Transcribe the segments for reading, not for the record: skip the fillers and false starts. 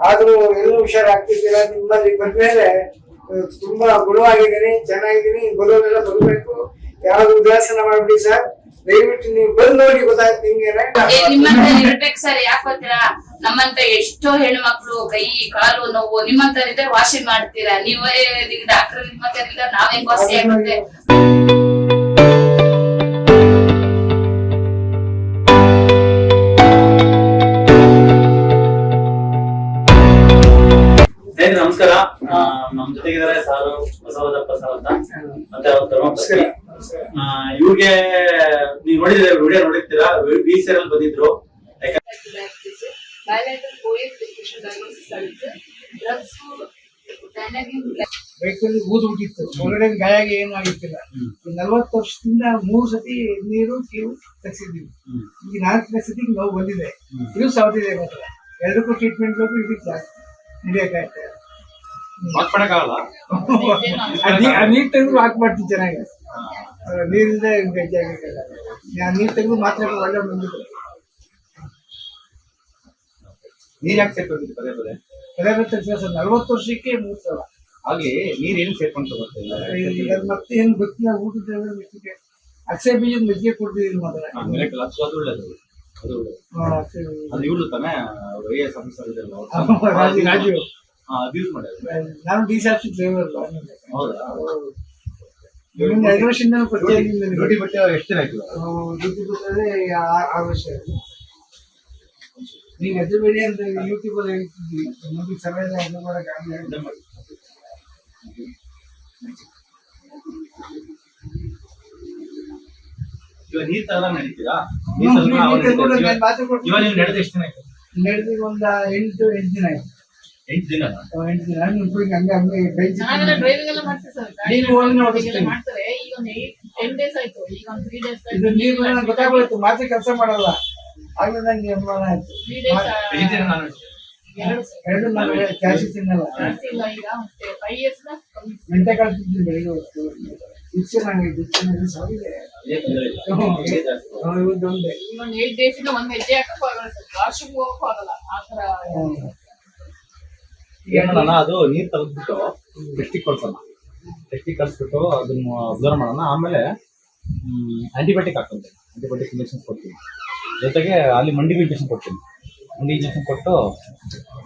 ಆದ್ರೂ ಎಲ್ಲೂ ಹುಷಾರಾಗ್ತಿದ್ದೀರಾ. ನಿಮ್ಮಲ್ಲಿ ಬಂದ್ಮೇಲೆ ತುಂಬಾ ಗುಣವಾಗಿದ್ದೀನಿ, ಚೆನ್ನಾಗಿದ್ದೀನಿ. ಬರೋರೆಲ್ಲ ಬರ್ಬೇಕು, ಯಾವ್ದು ಉದಾಸನ ಮಾಡ್ಬಿಡಿ ಸರ್. ದಯವಿಟ್ಟು ನೀವು ಬಂದು ನೋಡಿ, ಗೊತ್ತಾಯ್ತು ನಿಮ್ಗೆನೆ. ನಿಮ್ಮಂತ ಇರ್ಬೇಕು ಸರ್. ಯಾಕೋತೀರಾ, ನಮ್ಮಂತ ಎಷ್ಟೋ ಹೆಣ್ಮಕ್ಳು ಕೈ ಕಾಲು ನೋವು ನಿಮ್ಮಂತರಿದ್ರೆ ವಾಸಿ ಮಾಡ್ತೀರಾ. ನೀವೇ ಡಾಕ್ಟರ್ ನಿಮ್ಮಂತ ನಾವೇ ವಾಸಿ ಆಗುತ್ತೆ. ನಮಸ್ಕಾರ. ನಮ್ ಜೊತೆಗಿದ್ದಾರೆ ಸಾರು ಬಸವದಪ್ಪ ಸರ್ ಅಂತ, ಮತ್ತೆ ಅವ್ರ ಧರ್ಮಪತ್ನಿ. ಇವ್ರಿಗೆ ನೀವ್ ನೋಡಿದ್ರೆ ವಿಡಿಯೋ ನೋಡಿರ್ತೀರಾ, ವೀಲ್ ಬಂದಿದ್ರು. ಬೈಕಲ್ಲಿ ಊದು ಬಿಟ್ಟಿತ್ತು, ಹೊರಗಡೆ ಗಾಯ ಏನು ಆಗಿತ್ತಿಲ್ಲ. 40 ವರ್ಷದಿಂದ 3 ಸತಿ ನೀರು ಕೀವು ತೆಗ್ಸಿದ್ದೀವಿ. ಈಗ 4ನೇ ಸತಿ ನೋವು ಬಂದಿದೆ. ಇದು ಸಾವ್ದಿದೆ ಮಾತ್ರ. ಎರಡಕ್ಕೂ ಟ್ರೀಟ್ಮೆಂಟ್ ಬೇಕು. ಇದಕ್ಕೆ ಜಾಸ್ತಿ ಹಿಡಿಯಕ್ಕಾಗ್ತದೆ. ನೀರ್ ತೆಗೆದು ಹಾಕ್ಬಾರ್ದು ಚೆನ್ನಾಗಿ. ನೀರಿಂದ ಗಜ್ಜಾಗಿಲ್ಲ. ನೀರ್ ತೆಗೆದು ಮಾತ್ರ ಒಳ್ಳೆ ಬಂದಿದ್ರು. ನೀರ್ ಯಾಕೆ ಸೇರ್ಕೊಂಡಿದ್ದು ಪದೇ ಪದೇ? 40 ವರ್ಷಕ್ಕೆ 3 ಸಲ. ಹಾಗೆ ನೀರ್ ಏನು ಸೇರ್ಕೊಂಡು ಬರ್ತಿಲ್ಲ. ಮತ್ತೆ ಏನು ಗೊತ್ತಿಲ್ಲ. ಊಟದ ಮೆಚ್ಚಿಗೆ ಅಕ್ಷಯ ಬೀಜದ ಮೆಚ್ಚಿಗೆ ಕೊಡ್ತಿದ್ದೀನಿ ಮಾತ್ರ. ಅದು ಒಳ್ಳೇದು. ಅದು ಇವ್ರು ತಾನೆ IAS ಆಫೀಸರ್ ಇದೆಲ್ಲ ರಾಜು ಅಬ್ಯೂಸ್ ಮಾಡಿದ್ರು. ನಾನು DCRC ಡ್ರೈವರ್. ಹೌದಾ? 5 ವರ್ಷದಿಂದ ಪರಿಚಯ. ಡ್ಯೂಟಿ ಬಿಟ್ಟು ಎಷ್ಟು ದಿನ ಆಯ್ತು? ಡ್ಯೂಟಿ ಬಿಟ್ಟರೆ 6 ವರ್ಷ ಆಯ್ತು. ನೀವು ಹೆದರಬೇಡಿ ಅಂತ ಯೂಟ್ಯೂಬ್ ಅಲ್ಲಿ ಹೇಳ್ತಿದ್ವಿ. ನಮಗೆ ಸಮಯ ಹೆಣ್ಣು ಮಾಡಕ್ಕೆ ಆಗಲ್ಲ. ಇವಾಗ ನೀರ್ ತರದಾಗ ನಡೀತೀರಾ? ಇವಾಗ ನೀವು ನಡೆದ ಎಷ್ಟು ದಿನ ಆಯ್ತು? ನಡೆದು ಒಂದು 8 ದಿನ ಆಯ್ತು. 8 ದಿನ? 8 ದಿನ. ಹಂಗೆ ಹಂಗೆ ಡ್ರೈವಿಂಗ್ ಎಲ್ಲ ಮಾಡ್ತೀವಿ ಸರ್. ಮಾಡ್ತಾರೆ. ಈಗ ಒಂದು 10 days ಆಯ್ತು. ಈಗ ಒಂದು 3 days ಆಯ್ತು. ಇದು ನೀರು ಗೊತ್ತಾಗೋಯ್ತು. ಮಾತ್ರ ಕೆಲಸ ಮಾಡಲ್ಲ. ಆಗ್ಲೂ ನಂಗೆ ಅನುಮಾನ ಆಯ್ತು. 3 days ಎರಡು ನಾನು ಜಾಸ್ತಿ ತಿನ್ನಲ್ಲ. ಇಲ್ಲ. ಈಗ 5 years ಮೆಂತೆ ಕಾಳು ತಿಂತೀನಿ ಬೆಳಿಗ್ಗೆ ಹೊತ್ತು. ದಿಕ್ಷೆ ನಂಗೆ ದಿಕ್ಷೆ ಸಾವಿದೆ. ಇವತ್ತೊಂದೇ ಇನ್ನೊಂದು 8 days ಇಂದ ಒಂದು ಹೆಜ್ಜೆ ಹಾಕಕ್ಕೂ ಆಗಲ್ಲ ಸರ್. ವಾಶ್ರೂಮ್ ಹೋಗಕ್ಕೂ ಆಗಲ್ಲ. ಆ ತರ ಏನೋಣ. ಅದು ನೀರ್ ತೆಗೆದ್ಬಿಟ್ಟು ಟೆಸ್ಟಿಗೆ ಕಳ್ಸೋಣ. ಟೆಸ್ಟಿಗೆ ಕಳ್ಸ್ಬಿಟ್ಟು ಅದನ್ನ ಅಬ್ಸರ್ವ್ ಮಾಡೋಣ. ಆಮೇಲೆ ಆಂಟಿಬಯೋಟಿಕ್ ಹಾಕೊಂತೀನಿ. ಆಂಟಿಬಯೋಟಿಕ್ ಇಂಜೆಕ್ಷನ್ ಕೊಡ್ತೀನಿ. ಜೊತೆಗೆ ಅಲ್ಲಿ ಮಂಡಿಗೂ ಇಂಜೆಕ್ಷನ್ ಕೊಡ್ತೀನಿ. ಮಂಡಿ ಇಂಜೆಕ್ಷನ್ ಕೊಟ್ಟು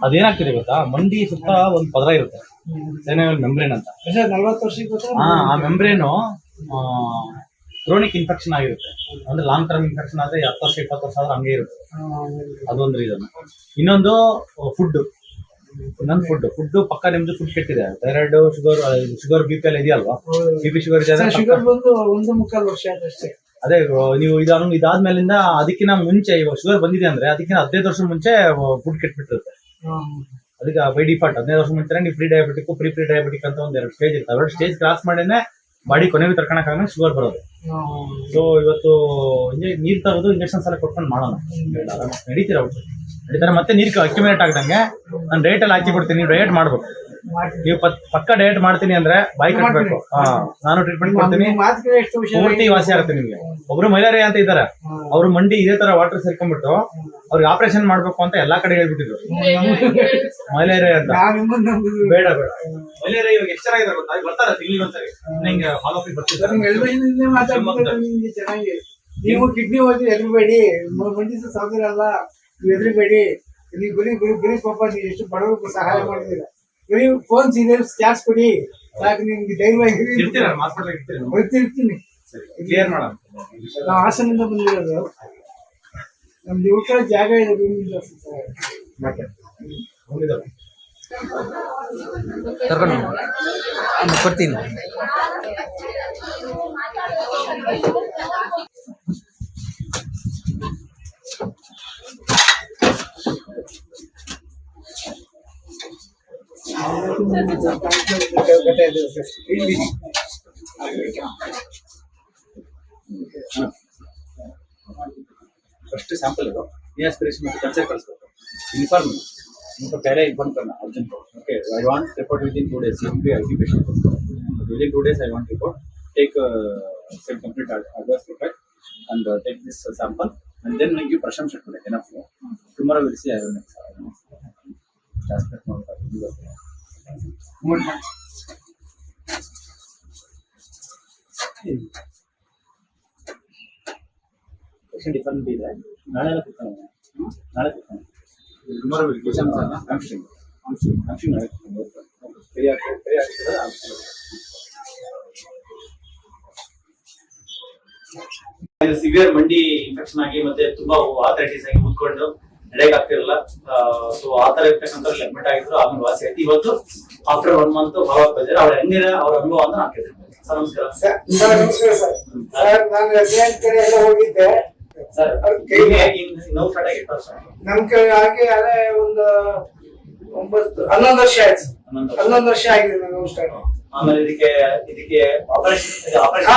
ಅದೇನಾಗ್ತಿದೆ ಗೊತ್ತಾ, ಮಂಡಿ ಸುತ್ತ ಒಂದು ಪದರ ಇರುತ್ತೆ, ಸೈನೋವಿಯಲ್ ಮೆಂಬ್ರೇನ್ ಅಂತ. 40 ವರ್ಷಕ್ಕೆ ಆ ಮೆಂಬ್ರೇನು ಕ್ರೋನಿಕ್ ಇನ್ಫೆಕ್ಷನ್ ಆಗಿರುತ್ತೆ. ಅಂದ್ರೆ ಲಾಂಗ್ ಟರ್ಮ್ ಇನ್ಫೆಕ್ಷನ್ ಆದ್ರೆ 10 ವರ್ಷ 20 ವರ್ಷ ಆದ್ರೆ ಹಂಗೆ ಇರುತ್ತೆ. ಅದೊಂದು ರೀಸನ್. ಇನ್ನೊಂದು ಫುಡ್ ಪಕ್ಕ ನಿಮ್ದು ಫುಡ್ ಕೆಟ್ಟಿದೆ. ಥೈರಾಯ್ಡ್, ಶುಗರ್ BP ಎಲ್ಲ ಇದೆಯಲ್ವಾ? BP ಶುಗರ್ ಇದೆ. ಶುಗರ್ ಬಂದು 1.25 ವರ್ಷ ಆದಷ್ಟೇ. ಅದೇ ನೀವು ಇದಾದ್ಮೇಲಿಂದ ಅದಕ್ಕಿಂತ ಮುಂಚೆ, ಇವಾಗ ಶುಗರ್ ಬಂದಿದೆ ಅಂದ್ರೆ ಅದಕ್ಕಿಂತ 15 ವರ್ಷ ಮುಂಚೆ ಫುಡ್ ಕೆಟ್ಬಿಟ್ಟಿರುತ್ತೆ. ಅದಕ್ಕೆ ಬೈ ಡಿಫಾಲ್ಟ್ 15 ವರ್ಷ ಮುಂಚೆ ನೀವು ಪ್ರೀ ಡಯಾಬಿಟಿಕ್ ಅಂತ ಒಂದು 2 ಸ್ಟೇಜ್ ಇರುತ್ತೆ. 2 ಸ್ಟೇಜ್ ಕ್ರಾಸ್ ಮಾಡೇನೆ ಬಾಡಿ ಕೊನೆಗೂ ತರ್ಕೊಳಕ್ಕಾಗ ಶುಗರ್ ಬರೋದು. ಸೊ ಇವತ್ತು ನೀರ್ ತಗೋದು ಇಂಜೆಕ್ಷನ್ಸ್ ಎಲ್ಲ ಕೊಟ್ಕೊಂಡು ಮಾಡೋಣ. ನಡೀತಾರೆ. ಮತ್ತೆ ನೀರ್ ಅಕ್ಯುಮಿಲೇಟ್ ಆಗದಂಗೆ ನಾನು ಡಯಟ್ ಎಲ್ಲ ಹಾಕಿ ಕೊಡ್ತೀನಿ. ನೀವು ಡಯಟ್ ಮಾಡ್ಬೇಕು. ನೀವು ಪಕ್ಕ ಡಯಟ್ ಮಾಡ್ತೀನಿ ಅಂದ್ರೆ ಬಾಯಿ ಕಟ್ಟಬೇಕು. ನಾನು ಟ್ರೀಟ್ಮೆಂಟ್ ಕೊಡ್ತೀನಿ, ಪೂರ್ತಿ ವಾಸಿ ಆಗುತ್ತೆ ನಿಮ್ಗೆ. ಒಬ್ರು ಮಲೇರಿಯಾ ಅಂತ ಇದ್ದಾರೆ, ಅವ್ರು ಮಂಡಿ ಇದೇ ತರ ವಾಟರ್ ಸೇರ್ಕೊಂಡ್ಬಿಟ್ಟು ಅವ್ರಿಗೆ ಆಪರೇಷನ್ ಮಾಡ್ಬೇಕು ಅಂತ ಎಲ್ಲಾ ಕಡೆ ಹೇಳ್ಬಿಟ್ಟಿದ್ರು. ಮಲೇರಿಯಾ ಅಂತ ಬೇಡ. ಮಲೇರಿಯಾ ಇವಾಗ ಎಷ್ಟು ಚೆನ್ನಾಗಿದೆ ಗೊತ್ತಾ? ಬರ್ತಾರೆ ತಿಂಗಳಿಗೆ ಒಂದ್ಸರಿ ನಿಂಗೆ ಫಾಲೋ ಅಪ್ ಬರ್ತಿದ್ದಾರೆ. ನೀವು ಕಿಡ್ನಿ ಹೋಗಿ ಎದುರುಬೇಡಿ. ಮಂಡಿ ಸಾವಿರಲ್ಲ, ನೀವು ಎದುರುಬೇಡಿ. ನೀವು ಗುರಿ ಪಾಪ ನೀವು ಎಷ್ಟು ಬಡವರಿಗೂ ಸಹಾಯ ಮಾಡಿದ್ದೀರಾ. ಬರೀ ಫೋನ್ ಚಾರ್ಜ್ ಕೊಡಿ ಸಾಕು. ನಿಮ್ಗೆ ಧೈರ್ಯ ಬರ್ತಿರ್ತೀನಿ. ನಾವು ಹಾಸನಿಂದ ಬಂದಿರೋದು. ನಮ್ದು ಊಟ ಜಾಗ ಇದೆ. ಕೊಡ್ತೀನಿ. ಫಸ್ಟ್ ಸ್ಯಾಂಪಲ್ ಇದು ಆಸ್ಪಿರೇಷನ್ ಮತ್ತು ಕನ್ಸಲ್ಟ್ ಕಳಿಸ್ಬೇಕು. ಇನ್ಫಾರ್ಮ್ पहले इन्फॉर्म करना अर्जेंट को. Okay, I want report within 2 days. You will be IT patient. Within 2 days, I want report. Take some complete adverse effect and take this sample and then give pressure check. Enough. Tomorrow we'll see. Different ಇದೆ. ನಾಳೆ ನಾಳೆ severe ಮಂಡಿ infection ಆಗಿ ಮತ್ತೆ ತುಂಬಾ ಆಥರೈಟಿಸ್ ಆಗಿ ಕೂತ್ಕೊಂಡು ನಡೆಯಕ್ ಆಗ್ತಿರಲ್ಲ. So ಆತರ ಇರ್ತಕ್ಕಂಥ ಅಡ್ಮಿಟ್ ಆಗಿದ್ರು, ಆಮೇಲೆ ವಾಸಿ ಆಯ್ತು. ಇವತ್ತು ಆಫ್ಟರ್ 1 ಮಂತ್ ಭಾವ ಬಂದಿರ ಅವ್ರ ಹೆಂಗಿರ ಅವ್ರ ಅನುಭವ ಅಂತ ನಾನು ಕೇಳ್ತೀನಿ. ಸರ್ ನಮಸ್ಕಾರ. ನಮಸ್ಕಾರ ಸರ್. ನಾನು ರೆಸಿಡೆಂಟ್ ಕಡೆ ಎಲ್ಲ ಹೋಗಿದ್ದೆ ಸರ್. ನೋವು ಸ್ಟಾರ್ಟ್ ಆಗಿತ್ತು ಸರ್? ನಮ್ ಕಡೆ ಹಾಗೆ ಅದೇ ಒಂದು 11 ವರ್ಷ ಆಯ್ತು. 11 ವರ್ಷ ಆಗಿದೆ ನನಗೆ ಸ್ಟಾರ್ಟ್. ಆಮೇಲೆ ಇದಕ್ಕೆ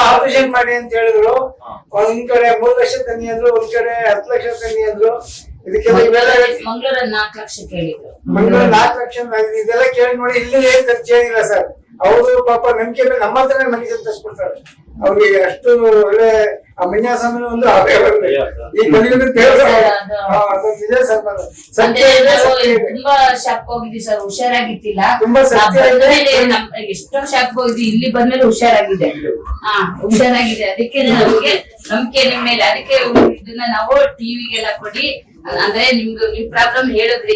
ಆಪರೇಷನ್ ಮಾಡಿ ಅಂತ ಹೇಳಿದ್ರು. ಒಂದ್ ಕಡೆ 3 ಲಕ್ಷ ತನ್ನಿ ಅಂದ್ರು, ಒಂದ್ ಕಡೆ 10 ಲಕ್ಷ ತನ್ನಿ ಅಂದ್ರು. ಇದಕ್ಕೆಲ್ಲ ಮಂಗಳೂರಲ್ಲಿ 4 ಲಕ್ಷ ಕೇಳಿದ್ರು. ಮಂಗಳೂರು 4 ಲಕ್ಷ ಇದೆಲ್ಲ ಕೇಳಿ ನೋಡಿ. ಇಲ್ಲಿ ಏನ್ ಖರ್ಚು ಏನಿಲ್ಲ ಸರ್. ಅವರು ಪಾಪ ನಂಬಿಕೆ ಮೇಲೆ ನಮ್ಮ ಹತ್ರನೇ ಮನೆ ಸಂತೋಷಪಡ್ತಾರೆ. ಅವ್ರಿಗೆ ಅಷ್ಟು ಒಳ್ಳೆ ಆ ವಿನ್ಯಾಸನೂ ಒಂದು ಈ ಕಲಿಯುಗ ನಿಜ ಸರ್. ತುಂಬಾ ಶಾಪ್ ಹೋಗಿದ್ವಿ ಸರ್, ಹುಷಾರಾಗಿತ್ತಿಲ್ಲ. ತುಂಬಾ ಎಷ್ಟೋ ಶಾಪ್ ಹೋಗಿದ್ವಿ, ಇಲ್ಲಿ ಬಂದ್ಮೇಲೆ ಹುಷಾರಾಗಿದೆ. ಹುಷಾರಾಗಿದೆ. ಅದಕ್ಕೆ ನಮ್ಗೆ ನಂಬಿಕೆ ನಿಮ್ ಮೇಲೆ. ಅದಕ್ಕೆ ಇದನ್ನ ನಾವು ಟಿವಿಗೆಲ್ಲ ಕೊಡಿ, ಅಂದ್ರೆ ನಿಮ್ಗೆ ನಿಮ್ ಪ್ರಾಬ್ಲಮ್ ಹೇಳಿದ್ರಿ.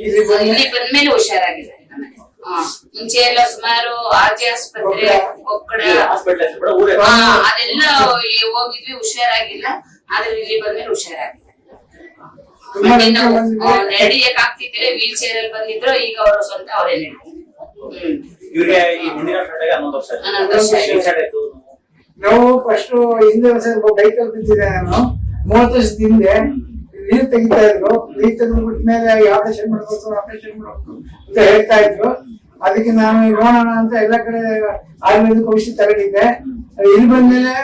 ಇಲ್ಲಿ ಬಂದ್ಮೇಲೆ ಹುಷಾರಾಗಿದೆ. ಮುಂಚೆ ಎಲ್ಲ ಸುಮಾರು ಆರ್ಜೆ ಆಸ್ಪತ್ರೆ, ಕೊಕ್ಕಡ ಅದೆಲ್ಲ ಹೋಗಿದ್ವಿ, ಹುಷಾರಾಗಿಲ್ಲ. ಆದ್ರೆ ಇಲ್ಲಿ ಬಂದ್ಮೇಲೆ ಹುಷಾರಾಗಿದೆ. ನಡಿಯಕ್ ಆಗ್ತಿದ್ರೆ ವೀಲ್ ಚೇರ್ ಅಲ್ಲಿ ಬಂದಿದ್ರು, ಈಗ ಅವರು ಸ್ವಂತ ಅವರೇ ಇವ್ರಿಗೆ ಈ ಮುಂದಿನ 11 ವರ್ಷ ನಾವು ಫಸ್ಟ್ ಹಿಂದೆ ಬೈಕಲ್ಲಿ ಬಿದ್ದಿದೆ. ನಾನು 30 ವರ್ಷದ ಹಿಂದೆ ನೀರ್ ತೆಗಿತಾ ಇದ್ರು. ನೀರ್ ತೆಗೆದ್ಬಿಟ್ಮೇಲೆ ಆಪರೇಷನ್ ಮಾಡ್ಬೇಕು ಅಂತ ಹೇಳ್ತಾ ಇದ್ರು. ಅದಕ್ಕೆ ನಾನು ನೋಡೋಣ ಅಂತ ಎಲ್ಲ ಕಡೆ ಆಯುರ್ವೇದಿಕ್ ಔಷಧಿ ತಗೊಂಡಿದ್ದೆ. ಇಲ್ಲಿ ಬಂದ್ಮೇಲೆ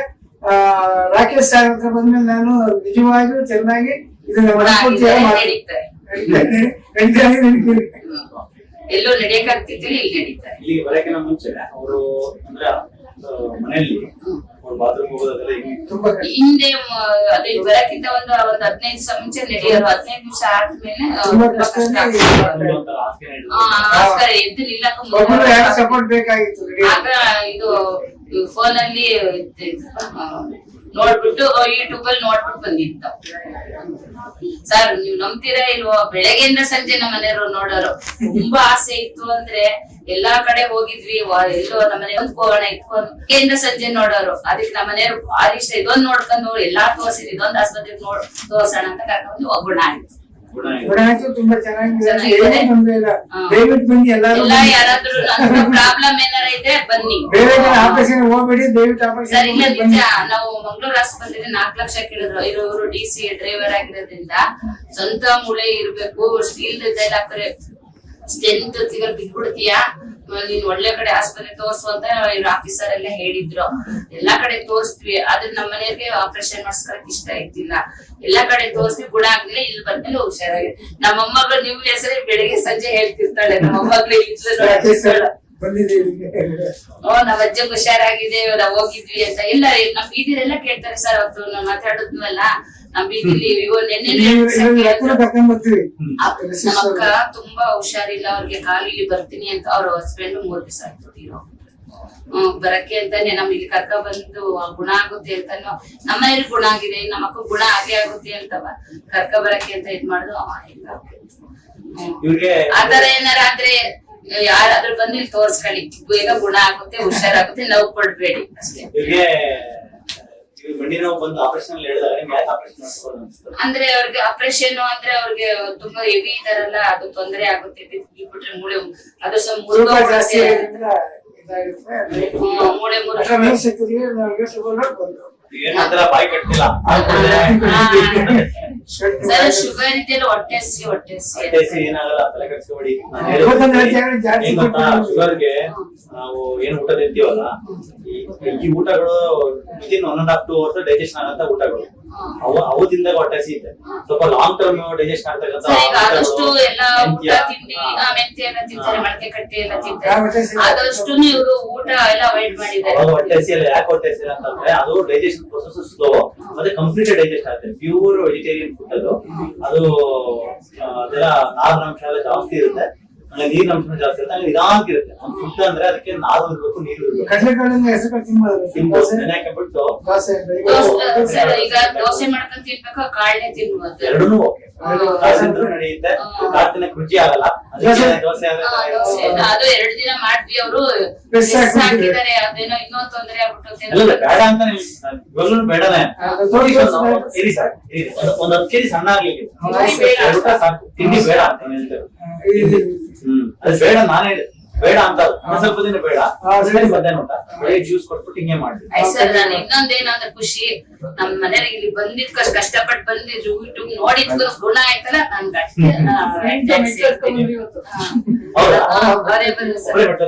ರಾಕೇಶ್ ಸರ್ ಹತ್ರ ಬಂದ್ಮೇಲೆ ನಾನು ನಿಜವಾಗಿಯೂ ಚೆನ್ನಾಗಿ ಇದನ್ನ ಎಲ್ಲೋ ನಡೆಯಕ್ ಆಗ್ತಿದ್ರೆ ಇಲ್ಲಿ ನಡೀತಾರೆ. ಇಲ್ಲಿ ಬರಕಿನ ಮುಂಚೆ ಅವರು ಅಂದ್ರೆ ಮನೆಯಲ್ಲಿ ಬಾತ್ರೂಮ್ ಹೋಗೋದೆಲ್ಲ ತುಂಬಾ ಹಿಂದೆ ಅದು ಬರಕ್ಕಿಂತ ಒಂದು 15 ದಿವಸ ಮುಂಚೆ ನಡೆಯೋರು. 15 ದಿವಸ ಆದ್ಮೇಲೆ ಎದ್ದು ನಿಲ್ಲಕ್ಕೆ ಸಪೋರ್ಟ್ ಬೇಕಾಗಿತ್ತು. ಆಗ ಇದು ಫೋನ್ ಅಲ್ಲಿ ನೋಡ್ಬಿಟ್ಟು ಯೂಟ್ಯೂಬ್ ಅಲ್ಲಿ ನೋಡ್ಬಿಟ್ಟು ಬಂದಿತ್ತು. ಸರ್ ನೀವ್ ನಂಬ್ತೀರಾ ಇಲ್ವೋ, ಬೆಳಗ್ಗೆಯಿಂದ ಸಂಜೆ ನಮ್ಮ ಮನೆಯವರು ನೋಡೋರು. ತುಂಬಾ ಆಸೆ ಇತ್ತು ಅಂದ್ರೆ ಎಲ್ಲಾ ಕಡೆ ಹೋಗಿದ್ವಿ. ಎಲ್ಲೋ ನಮ್ಮ ಮನೆ ಹೋಗೋಣ ಇಟ್ಕೊಂಡು ಬೆಳಗ್ಗೆಯಿಂದ ಸಂಜೆ ನೋಡೋರು. ಅದಕ್ಕೆ ನಮ್ಮ ಮನೆಯವ್ರು ಭಾರಿ ಇಷ್ಟ. ಇದೊಂದ್ ನೋಡ್ಕೊಂಡು ಎಲ್ಲಾ ತೋರ್ಸಿದ್, ಇದೊಂದ್ ಆಸ್ಪತ್ರೆಗೆ ತೋರ್ಸೋಣ ಅಂತ ಕರ್ಕೊಂಡು ಗುಣ ಆಯ್ತು. ತುಂಬಾ ಚೆನ್ನಾಗಿದೆ. ದಯವಿಟ್ಟು ಬನ್ನಿ. ಎಲ್ಲ ಯಾರಾದ್ರೂ ಪ್ರಾಬ್ಲಮ್ ಏನಾರ ಇದೆ ಬನ್ನಿ. ಬೇರೆ ಆಪರೇಷನ್ ಹೋಗ್ಬೇಡಿ, ದಯವಿಟ್ಟು ಸರ್. ಇಲ್ಲ ನಿಜ, ನಾವು ಮಂಗಳೂರು ಆಸ್ಪತ್ರೆಗೆ 4 ಲಕ್ಷ ಕೇಳಿದ್ರು. ಇವರು DC ಡ್ರೈವರ್ ಆಗಿರೋದ್ರಿಂದ ಸ್ವಂತ ಮೂಳೆ ಇರ್ಬೇಕು, ಸ್ಟೀಲ್ ಹಾಕ್ರೆ ಸ್ಟ್ರೆಂತ್ ಬಿದ್ಬಿಡ್ತೀಯಾ, ನೀನ್ ಒಳ್ಳೆ ಕಡೆ ಆಸ್ಪತ್ರೆ ತೋರ್ಸು ಅಂತ ಇವ್ರ ಆಫೀಸರ್ ಎಲ್ಲ ಹೇಳಿದ್ರು. ಎಲ್ಲಾ ಕಡೆ ತೋರ್ಸ್ವಿ. ಆದ್ರೆ ನಮ್ಮ ಮನೆಯವ್ರಿಗೆ ಆಪರೇಷನ್ ಮಾಡ್ಸ್ಕೊಳಕ್ ಇಷ್ಟ ಇದ್ದಿಲ್ಲ. ಎಲ್ಲಾ ಕಡೆ ತೋರ್ಸ್ವಿ, ಗುಣ ಆಗ್ಲಿಲ್ಲ. ಇಲ್ಲಿ ಬಂದ್ಮೇಲೆ ಹುಷಾರಾಗಿದೆ. ನಮ್ಮ ಮೊಮ್ಮಗಳು ನಿಮ್ ಹೆಸರು ಬೆಳಿಗ್ಗೆ ಸಂಜೆ ಹೇಳ್ತಿರ್ತಾಳೆ. ನಮ್ಮ ಮೊಮ್ಮಗಳು ನಾವ್ ಅಜ್ಜ ಹುಷಾರಾಗಿದೆ, ನಾವ್ ಹೋಗಿದ್ವಿ ಅಂತ ಎಲ್ಲ ನಮ್ ಬೀದಿರೆಲ್ಲ ಕೇಳ್ತಾರೆ ಸರ್. ಅವತ್ತು ನಾವ್ ಮಾತಾಡಿದ್ವಲ್ಲ, ನಮ್ ಬೀದಿಲಿ ನಮ್ಮ ಅಕ್ಕ ತುಂಬಾ ಹುಷಾರಿಲ್ಲ, ಅವ್ರಿಗೆ ಕಾಲಿಲಿ ಬರ್ತೀನಿ ಅಂತ ಅವ್ರ ಹಸ್ಬೆಂಡ್ 3 ದಿವಸ ಆಯ್ತು ಬರಕ್ಕೆ ಅಂತಾನೆ ನಮ್ ಇಲ್ಲಿ ಕರ್ಕ ಬಂದು ಗುಣ ಆಗುತ್ತೆ ಅಂತ. ನಮ್ಮ ಮನೇಲಿ ಗುಣ ಆಗಿದೆ, ನಮ್ಮ ಅಕ್ಕ ಗುಣ ಆಗೇ ಆಗುತ್ತೆ ಅಂತವ ಕರ್ಕ ಬರಕ್ಕೆ ಅಂತ ಇದ್ ಮಾಡುದು. ಆತರ ಏನಾರ ಆದ್ರೆ ಯಾರಾದ್ರೂ ಬಂದು ಇಲ್ಲಿ ತೋರ್ಸ್ಕೊಳ್ಳಿ, ಬೇಗ ಗುಣ ಆಗುತ್ತೆ, ಹುಷಾರಾಗುತ್ತೆ, ನೋವು ಕೊಡ್ಬೇಡಿ ಅಷ್ಟೇ. ಅಂದ್ರೆ ಅವ್ರಿಗೆ ಆಪರೇಷನ್ ಅಂದ್ರೆ ಅವ್ರಿಗೆ ತುಂಬಾ ಹೆವಿ ಇದಾರಲ್ಲ, ಅದು ತೊಂದರೆ ಆಗುತ್ತೆ. ಬಿಟ್ಬಿಟ್ರೆ ಮೂಳೆ ಅದು ಮೂಳೆ ಏನಂತರ ಬಾಯಿ ಕಟ್ತಿಲ್ಲ ಸರ್ ಶುಗರ್ ಇದೆಯಲ್ಲ ಹೊಟ್ಟೆ ಹಸಿ ಏನಾಗಲ್ಲ ತಲೆ ಕೆಡಿಸ್ಕೊಬೇಡಿ. ಏನ್ ಗೊತ್ತಾ, ಶುಗರ್ಗೆ ನಾವು ಏನ್ ಊಟ ತಿಂತೀವಲ್ಲ, ಈ ಊಟಗಳು ವಿದಿನ್ 1.5 to 2 hours ಡೈಜೆಷನ್ ಆಗಂತ ಊಟಗಳು. ಅವು ತಿಂದಾಗ ಹೊಟ್ಟೆ ಹಸಿ ಇದೆ. ಸ್ವಲ್ಪ ಲಾಂಗ್ ಟರ್ಮ್ ಡೈಜೆಷನ್ ಆಗ್ತಕ್ಕಂಥ ಆದಷ್ಟು ಎಲ್ಲ ಊಟ ತಿಂಡಿ ಮೆಂತೆ ಎಲ್ಲ ತಿಂತಾರೆ, ಮೊಳಕೆ ಕಟ್ಟಿ ಎಲ್ಲ ತಿಂತಾರೆ. ಆದಷ್ಟು ಇವರು ಊಟ ಎಲ್ಲ ಅವಾಯ್ಡ್ ಮಾಡಿದ್ದಾರೆ. ಅವಾಗ ಹೊಟ್ಟೆ ಹಸಿ ಇಲ್ಲ. ಯಾಕೆ ಹೊಟ್ಟೆ ಹಸಿ ಅಂತಂದ್ರೆ ಅದು ಡೈಜೆಷನ್ ಪ್ರೊಸೆಸ್ ಸ್ಲೋ, ಮತ್ತೆ ಕಂಪ್ಲೀಟ್ ಡೈಜೆಸ್ಟ್ ಆಗುತ್ತೆ. ಪ್ಯೂರ್ ವೆಜಿಟೇರಿಯನ್ ಫುಡ್ ಅದು ಅದೆಲ್ಲ ನಾರಿನಾಂಶ ಎಲ್ಲ ಜಾಸ್ತಿ ಇರುತ್ತೆ, ನೀರಿನ ಅಂಶ ಜಾಸ್ತಿ ಇರುತ್ತೆ, ನಿಧಾನ ಇರುತ್ತೆ. ಫುಡ್ ಅಂದ್ರೆ ಅದಕ್ಕೆ ನಾರು ಇರ್ಬೇಕು, ನೀರು ಇರ್ಬೇಕು. ಕಡಲೆಕಾಳಿನ ಹೆಸರು ನೆನೆಹಾಕ್ಬಿಟ್ಟು ಸರ್ ಈಗ ದೋಸೆ ಮಾಡ್ಕೊಂಡ್ ತಿನ್ಬೇಕು, ಕಾಳನೆ ತಿನ್ಬೋದು. ಎರಡೂ ಓಕೆ, ನಡೆಯುತ್ತೆ. ಕಾಳಿನ ರುಚಿ ಆಗಲ್ಲ. ದೋಸೆ ಅದು 2 ದಿನ ಮಾಡ್ವಿ, ಅವರು ಹಾಕಿದ್ದಾರೆ. ಅದೇನೋ ಇನ್ನೊಂದು ತೊಂದ್ರೆ ಆಗ್ಬಿಟ್ಟು ಬೇಡ ಅಂತ ಇವಾಗ್ಲೂ ಬೇಡನೆ. ಇರಿ ಸರ್, ಒಂದ್ 10 kg ಸಣ್ಣ ಆಗ್ಲಿಕ್ಕೆ ಊಟ ಸಾಕು, ತಿಂಡಿ ಬೇಡ ಅಂತ ಹೇಳ್ತೇವೆ. ಅದು ಬೇಡ, ನಾನೇ ಬೇಡ ಅಂತ ಸ್ವಲ್ಪ ದಿನ ಬೇಡ, ಮಧ್ಯಾಹ್ನ ಊಟ ಬೆಳಿಗ್ಗೆ ಜ್ಯೂಸ್ ಕೊಟ್ಬಿಟ್ಟು ಹಿಂಗೆ ಮಾಡಿ. ಸರ್ ನಾನು ಇನ್ನೊಂದೇನಾದ್ರೆ ಖುಷಿ, ನಮ್ ಮನೆಯವ್ರಿಗೆ ಇಲ್ಲಿ ಬಂದಿದ್ ಕಷ್ಟಪಟ್ಟು ಬಂದಿದ್ರು, ಯೂಟ್ಯೂಬ್ ನೋಡಿದ್ ಗುಣ ಆಯ್ತಲ್ಲ, ನನ್ ಅವರೇ ಬಂದ್ರು ಸರ್,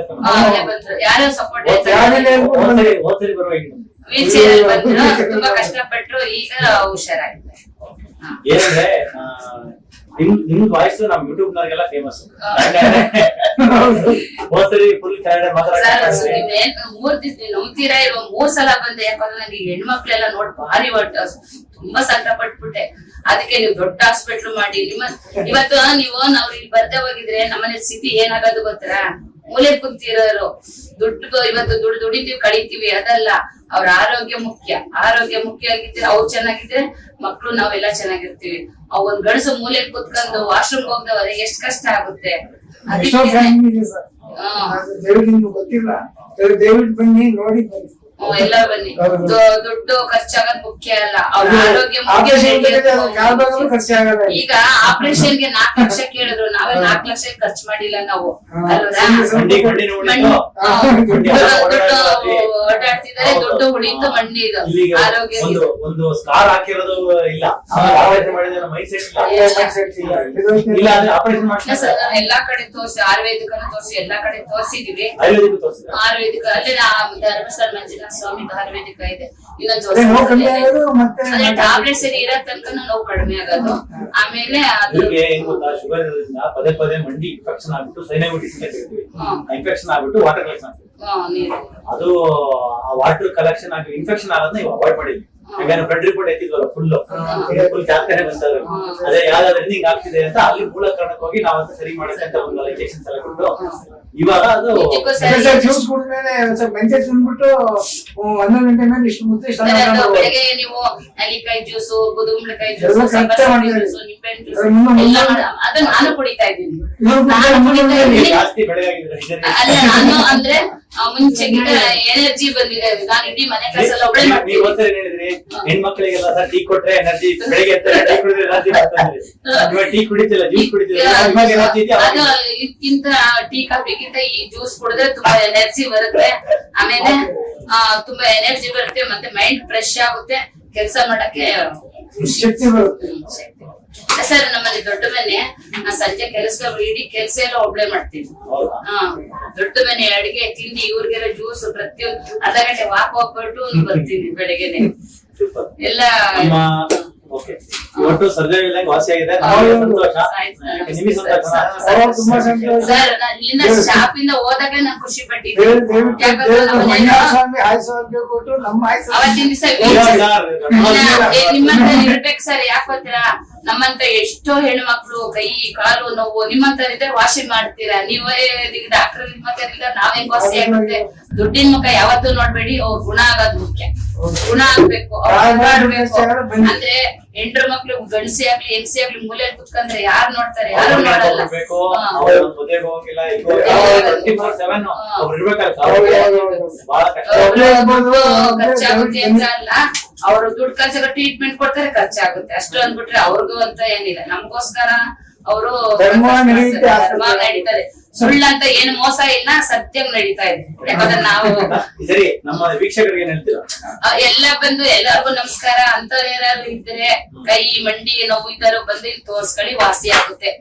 ಅವರೇ ಬಂದ್ರು. ಯಾರೋ ಸಪೋರ್ಟ್ ಹೋದ್ಸರಿ ಬರುವಾಗ ವೀಲ್ ಚೇರ್ ಬಂದ್ರು, ತುಂಬಾ ಕಷ್ಟಪಟ್ರು, ಈಗ ಹುಷಾರಾಗಿದ್ದಾರೆ. ಏನಂದ್ರೆ ನಿಮ್ ವಾಯ್ಸ್ ನಮ್ ಯೂಟ್ಯೂಬ್ ನವರಿಗೆಲ್ಲ ಫೇಮಸ್. ಹೋದ್ಸರಿ ಫುಲ್ ಮೂರ್ ದಿವಸ ನಂಬ್ತೀರಾ ಇರುವ 3 ಸಲ ಬಂದೆ. ಯಾಕಂದ್ರೆ ನನಗೆ ಹೆಣ್ಮಕ್ಳೆಲ್ಲ ನೋಡಿ ಭಾರಿ ಒಟ್ಟು ತುಂಬಾ ಸಂಕಟ ಪಟ್ಬಿಟ್ಟೆ. ಅದಕ್ಕೆ ನೀವು ದೊಡ್ಡ ಹಾಸ್ಪಿಟ್ಲ್ ಮಾಡಿ ಇವತ್ತು ನಾವು ಇಲ್ಲಿ ಬರ್ದೇ ಹೋಗಿದ್ರೆ ನಮ್ಮನೆ ಸ್ಥಿತಿ ಏನಾಗೋದು ಗೊತ್ತಾ? ಮೂಲೆ ಕುಂತಿರೋರು ಇವತ್ತು ದುಡಿತೀವಿ ಕಳಿತೀವಿ, ಅದಲ್ಲ. ಅವ್ರ ಆರೋಗ್ಯ ಮುಖ್ಯ. ಆರೋಗ್ಯ ಮುಖ್ಯ ಆಗಿದ್ರೆ ಅವ್ರು ಚೆನ್ನಾಗಿದ್ರೆ ಮಕ್ಳು ನಾವೆಲ್ಲ ಚೆನ್ನಾಗಿರ್ತೀವಿ. ಒಂದ್ ಗಂಡಸು ಮೂಲೆ ಕುತ್ಕೊಂಡು ವಾಶ್ರೂಮ್ ಹೋಗ್ದವ್ರೆ ಎಷ್ಟ್ ಕಷ್ಟ ಆಗುತ್ತೆ. ಗೊತ್ತಿಲ್ಲ, ದಯವಿಟ್ಟು ಬನ್ನಿ ನೋಡಿ ಬನ್ನಿ. ಎಲ್ಲ ಬನ್ನಿ. ದುಡ್ಡು ಖರ್ಚಾಗದ್ ಮುಖ್ಯ ಅಲ್ಲ, ಅವ್ರ ಆರೋಗ್ಯ ಮುಖ್ಯ. ಈಗ ಆಪರೇಷನ್ ಗೆ 4 ಲಕ್ಷ ಕೇಳಿದ್ರು, ನಾವೇ 4 ಲಕ್ಷ ಖರ್ಚು ಮಾಡಿಲ್ಲ ನಾವು. ಓಡಾಡ್ತಿದ್ದಾರೆ, ದುಡ್ಡು ಉಳಿತು, ಮಣ್ಣಿದು ಆರೋಗ್ಯ. ಒಂದು ಸ್ಟಾರ್ ಹಾಕಿರೋದು ಇಲ್ಲ, ಎಲ್ಲಾ ಕಡೆ ತೋರಿಸಿ, ಆಯುರ್ವೇದಿಕನ್ನು ತೋರಿಸಿ, ಎಲ್ಲಾ ಕಡೆ ತೋರಿಸಿದೀವಿ. ಆಯುರ್ವೇದಿಕ ಅಲ್ಲಿ ಧರ್ಮಸ್ಥಳ ಮಂಜುನಾಥ ಸ್ವಾಮಿ ಆಯುರ್ವೇದಿಕ ಇದೆ. ಟ್ಯಾಬ್ಲೆಟ್ಸ್ ಇರೋ ತನಕ ನೋವು ಕಡಿಮೆ ಆಗೋದು. ಆಮೇಲೆ ಶುಗರ್ ಇರೋದ್ರಿಂದ ಪದೇ ಪದೇ ಮಂಡಿ ಇನ್ಫೆಕ್ಷನ್ ಆಗ್ಬಿಟ್ಟು ಸೈನೈಟಿಸ್ ಅಂತ ಹೇಳ್ತೀವಿ. ಇನ್ಫೆಕ್ಷನ್ ಆಗ್ಬಿಟ್ಟು ವಾಟರ್ ಕಲೆಕ್ಷನ್ ಆಗ್ತದೆ. ಅದು ಆ ವಾಟರ್ ಕಲೆಕ್ಷನ್ ಆಗಿ ಇನ್ಫೆಕ್ಷನ್ ಆಗೋದನ್ನ ನೀವು ಅವಾಯ್ಡ್ ಮಾಡಿದ್ವಿ. ಈಗ ಬ್ಲಡ್ ರಿಪೋರ್ಟ್ ಎತ್ತಿದ್ವಲ್ಲ ಫುಲ್ ಜಾಸ್ತಿನೇ ಬಂತದೆ. ಅದೇ ಯಾವ್ದಾದ್ರು ಹಿಂಗ್ ಆಗ್ತಿದೆ ಅಂತ ಅಲ್ಲಿ ಮೂಲ ಕಾರಣಕ್ಕೆ ಹೋಗಿ ನಾವಂತ ಸರಿ ಮಾಡಕ್ಕೆ ಅಂತ ಒಂದು ಇಂಜೆಕ್ಷನ್ಸ್ ಎಲ್ಲ ಕೊಟ್ಟು ಇವಾಗ ಅದು ಜ್ಯೂಸ್ ಕುಡಿದ್ಮೇಲೆ ಮೆಂತೆ ತಿಂದ್ಬಿಟ್ಟು 11 ಗಂಟೆ ಮೇಲೆ ಇಷ್ಟು ಮುದ್ದೆ ಬೆಳಗ್ಗೆ ನೀವು ನೆಲ್ಲಿಕಾಯಿ ಜ್ಯೂಸು, ಗುದುಗುಂಬಳಕಾಯಿ ಜ್ಯೂಸು, ನಿಂಬೆಹಣ್ಣು ಜ್ಯೂಸ್ ಎಲ್ಲ ಅದನ್ನ ನಾನು ಕುಡಿತಾ ಇದ್ದೀನಿ. ಜಾಸ್ತಿ ಬೆಳಗಾಗಿದ್ರೆ ಅಲ್ಲ, ನಾನು ಅಂದ್ರೆ ಮುಂಚೆಗಿಂತ ಎನರ್ಜಿ ಬಂದಿದೆ. ನಾನು ಇಡೀ ಮನೆ ಕೆಲಸ ಒಬ್ಬಳೆ ಮಾಡ್ತೀನಿ. ಹೇಳಿದ್ರಿ ಹೆಣ್ಮಕ್ಳಿಗೆಲ್ಲ ಸರ್ ಟೀ ಕೊಟ್ರೆ ಎನರ್ಜಿ, ಬೆಳಿಗ್ಗೆ ಟೀ ಕುಡಿದ್ರೆ ಎನರ್ಜಿ ಬರ್ತದೆ. ಟೀ ಕುಡಿತಿಲ್ಲ, ಜ್ಯೂಸ್ ಕುಡಿತಿಲ್ಲ. ಅದು ಇದಕ್ಕಿಂತ ಟೀ ಕಾಫಿಗಿಂತ ಈ ಜ್ಯೂಸ್ ಕುಡಿದ್ರೆ ತುಂಬಾ ಎನರ್ಜಿ ಬರುತ್ತೆ. ಆಮೇಲೆ ತುಂಬಾ ಎನರ್ಜಿ ಬರುತ್ತೆ, ಮತ್ತೆ ಮೈಂಡ್ ಫ್ರೆಶ್ ಆಗುತ್ತೆ, ಕೆಲಸ ಮಾಡಕ್ಕೆ ಶಕ್ತಿ ಬರುತ್ತೆ. ಸರ್ ನಮ್ಮಲ್ಲಿ ದೊಡ್ಡ ಮನೆ, ನಾ ಸಂಜೆ ಇಡೀ ಕೆಲಸ ಎಲ್ಲ ಒಬ್ಳೆ ಮಾಡ್ತೀನಿ. ದೊಡ್ಡ ಮನೆ, ಅಡಿಗೆ ತಿಂಡಿ, ಇವ್ರಿಗೆಲ್ಲ ಜ್ಯೂಸ್, ಪ್ರತಿಯೊಂದು ಅರ್ಧ ಗಂಟೆ ವಾಕ್ ಹೋಗ್ಬಿಟ್ಟು ಬರ್ತೀನಿ ಬೆಳಗ್ಗೆನೆ ಎಲ್ಲ. ಇವತ್ತು ಸರ್ಜರಿ ಇಲ್ಲ, ವಾಸಿ ಆಗಿದೆ, ಸಂತೋಷ. ಸರ್ ಇಲ್ಲಿಂದ ಶಾಪ್ ಇಂದ ಹೋದಾಗ್ಲೇ ನಾನು ಖುಷಿ ಪಟ್ಟಿದ್ದೆ. ಅವತ್ತಿನ ದಿವಸ ನಿಮ್ಮಂತ ಇರ್ಬೇಕು ಸರ್. ಯಾಕೋತೀರಾ, ನಮ್ಮಂತ ಎಷ್ಟೋ ಹೆಣ್ಮಕ್ಳು ಕೈ ಕಾಲು ನೋವು ನಿಮ್ಮಂತರಿದ್ರೆ ವಾಸಿ ಮಾಡ್ತೀರಾ. ನೀವೇ ಡಾಕ್ಟರ್ ನಿಮ್ಮಂತರಿಲ್ಲ, ನಾವೇ ವಾಸಿ ಆಗುತ್ತೆ. ದುಡ್ಡಿನ ಮುಖ ಯಾವತ್ತೂ ನೋಡ್ಬೇಡಿ, ಅವ್ರ ಗುಣ ಆಗೋದ್ ಮುಖ್ಯ. ಗುಣ ಆಗ್ಬೇಕು, ಅಂದ್ರೆ ಹೆಂಡ್ರ ಮಕ್ಳು ಗಂಡಸಿ ಆಗ್ಲಿ ಹೆಂಗಸಿ ಆಗ್ಲಿ ಮೂಲೆ ಕುತ್ಕೊಂಡ್ರೆ ಯಾರು ನೋಡ್ತಾರೆ? ಯಾರು ನೋಡಲ್ಲ. ಖರ್ಚಾಗುತ್ತೆ ಅಂತ ಅಲ್ಲ, ಅವ್ರು ದುಡ್ಡು ಖರ್ಚಾಗ ಟ್ರೀಟ್ಮೆಂಟ್ ಕೊಡ್ತಾರೆ, ಖರ್ಚಾಗುತ್ತೆ ಅಷ್ಟು ಅಂದ್ಬಿಟ್ರೆ ಅವ್ರಿಗೂ ಅಂತ ಏನಿಲ್ಲ. ನಮ್ಗೋಸ್ಕರ ಅವರು ನಡೀತಾರೆ. ಸುಳ್ಳಂತ ಏನು ಮೋಸ ಇಲ್ಲ, ಸತ್ಯ ನಡೀತಾ ಇದೆ. ಯಾಕಂದ್ರೆ ನಾವು ಸರಿ, ನಮ್ಮ ವೀಕ್ಷಕರಿಗೆ ಏನ್ ಹೇಳ್ತೀರಾ? ಎಲ್ಲ ಬಂದು ಎಲ್ಲರಿಗೂ ನಮಸ್ಕಾರ. ಅಂತ ಏನಾದ್ರು ಇದ್ರೆ ಕೈ ಮಂಡಿ ನೋವು ಇದ್ದಾರೋ ಬಂದು ಇಲ್ಲಿ ತೋರ್ಸ್ಕೊಳ್ಳಿ, ವಾಸಿ ಆಗುತ್ತೆ.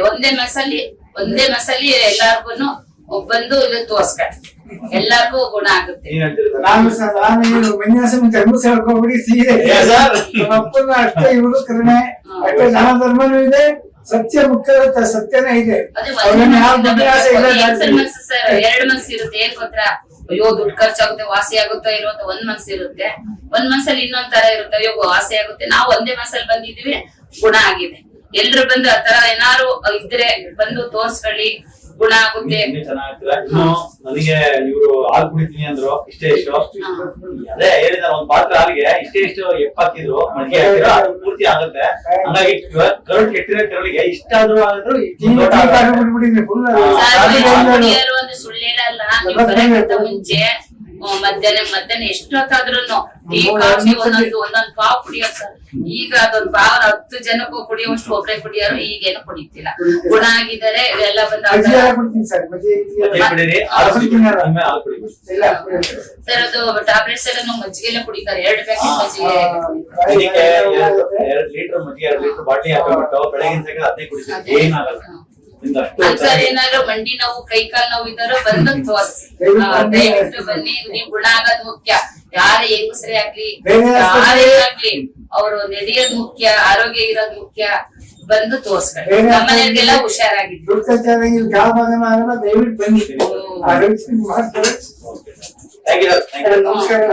ಒಂದೇ ಮಸಲಿ ಎಲ್ಲಾರ್ಗುನು ಬಂದು ಇಲ್ಲಿ ತೋರ್ಸ್ಕೊಳ್ಳಿ, ಎಲ್ಲಾರ್ಗು ಗುಣ ಆಗುತ್ತೆ. ಏನ್ ಹೇಳ್ತೀರಾ? ನಾನು ವಿನ್ಯಾಸ ಧರ್ಮಸ್ಥಳ ಹೇಳ್ಕೊಬಿಡಿ ಸೀರೆ ನಮ್ಮ ಅಪ್ಪನ ಅಷ್ಟೇ ಇವರು ಕರುಣೆ, ಅಷ್ಟೇ ದಾನ ಧರ್ಮನೂ ಇದೆ, ಸತ್ಯ ಮುಖ್ಯ ಸತ್ಯನೇ ಇದೆ. ಅವ್ರನ್ನ ಯಾವ ವಿನ್ಯಾಸ ಇಲ್ಲ ಎರಡ್ ಮನ್ಸು ಇರುತ್ತೆ. ಏನ್ ಗೊತ್ತಾ, ಅಯ್ಯೋ ದುಡ್ಡು ಖರ್ಚಾಗುತ್ತೆ ವಾಸಿ ಆಗುತ್ತೋ ಇರೋ ಅಂತ ಒಂದ್ ಮನ್ಸು ಇರುತ್ತೆ, ಒಂದ್ ಮನ್ಸಲ್ಲಿ ಇನ್ನೊಂದ್ ತರ ಇರುತ್ತೆ, ಅಯ್ಯೋ ವಾಸಿ ಆಗುತ್ತೆ. ನಾವು ಒಂದೇ ಮನ್ಸಲ್ಲಿ ಬಂದಿದೀವಿ, ಗುಣ ಆಗಿದೆ. ಎಲ್ರು ಬಂದು ಆ ತರ ಏನಾರು ಇದ್ರೆ ಬಂದು ತೋರ್ಸ್ಕೊಳ್ಳಿ, ಗುಣ ಆಗುತ್ತೆ. ಚೆನ್ನಾಗ್ತೀರಾ? ಇನ್ನು ನನಗೆ ಇವ್ರು ಹಾಲು ಕುಡಿತೀನಿ ಅಂದ್ರು, ಇಷ್ಟೇ ಇಷ್ಟು ಅದೇ ಹೇಳಿದ ಒಂದ್ ಪಾತ್ರ ಹಾಲಿಗೆ ಇಷ್ಟು ಎಪ್ಪಾಕಿದ್ರು ಮಡಿಗೆ ಹಾಕಿದ್ರು, ಅದು ಪೂರ್ತಿ ಆಗುತ್ತೆ. ಹಂಗಾಗಿ ಕರುಳು ಕೆಟ್ಟಿರೋ ಕರುಳಿಗೆ ಇಷ್ಟಾದ್ರೂ ಆದ್ರೂ ಕುಡಿಯೋರು ಒಂದು ಸುಳ್ಳು ಹೇಳಲ್ಲ. ನೀವು ಬರೋಕ್ಕಿಂತ ಮುಂಚೆ ಮಧ್ಯಾಹ್ನ ಎಷ್ಟೊತ್ತಾದ್ರೂ ಟೀ ಕಾಫಿ ಒಂದೊಂದ್ ಪಾವ್ ಕುಡಿಯೋ ಸರ್. ಈಗ ಅದೊಂದ್ ಪಾವ್ 10 ಜನಕ್ಕೂ ಕುಡಿಯೋಷ್ಟು ಒಬ್ರೆ ಕುಡಿಯೋರು, ಈಗೇನು ಕುಡಿತಿಲ್ಲ. ಗುಣ ಆಗಿದ್ದಾರೆ ಎಲ್ಲ ಬಂದ ಸರ್. ಅದು ಟ್ಯಾಬ್ಲೆಟ್ಸ್ ಎಲ್ಲ ಮಜ್ಜಿಗೆಲ್ಲ ಕುಡಿತಾರೆ, 2 ಪ್ಯಾಕೆಟ್ ಮಜ್ಜಿಗೆ 2 ಲೀಟರ್ ಮಜ್ಜಿಗೆ 2 ಲೀಟರ್ ಬಾಟ್ಲಿ ಹಾಕೊಂಡ್ಬಿಟ್ಟು ಬೆಳಗಿನ ಜಾಗ ಅದೇ ಕುಡಿತಾರೆ, ಏನಾಗಲ್ಲ. ಏನಾದ್ರು ಮಂಡಿ ನೋವು ಕೈ ಕಾಲ್ ನೋವು ಇದ್ದಾರೋ ಬಂದು ತೋರಿಸಿ, ದಯವಿಟ್ಟು ಬನ್ನಿ. ನೀವು ಗುಣ ಆಗೋದ್ ಮುಖ್ಯ. ಯಾರೇ ಹೆಂಗಸ್ರೇ ಆಗ್ಲಿ ಯಾರೇ ಆಗ್ಲಿ, ಅವ್ರು ನಡೆಯೋದ್ ಮುಖ್ಯ, ಆರೋಗ್ಯ ಇರೋದ್ ಮುಖ್ಯ. ಬಂದು ತೋರ್ಸ್ಕೊಳ್ಳಿ, ನಮ್ಮನೆಯವ್ರಿಗೆಲ್ಲ ಹುಷಾರಾಗಿದ್ದು. ದಯವಿಟ್ಟು ಬನ್ನಿ. ನಮಸ್ಕಾರ.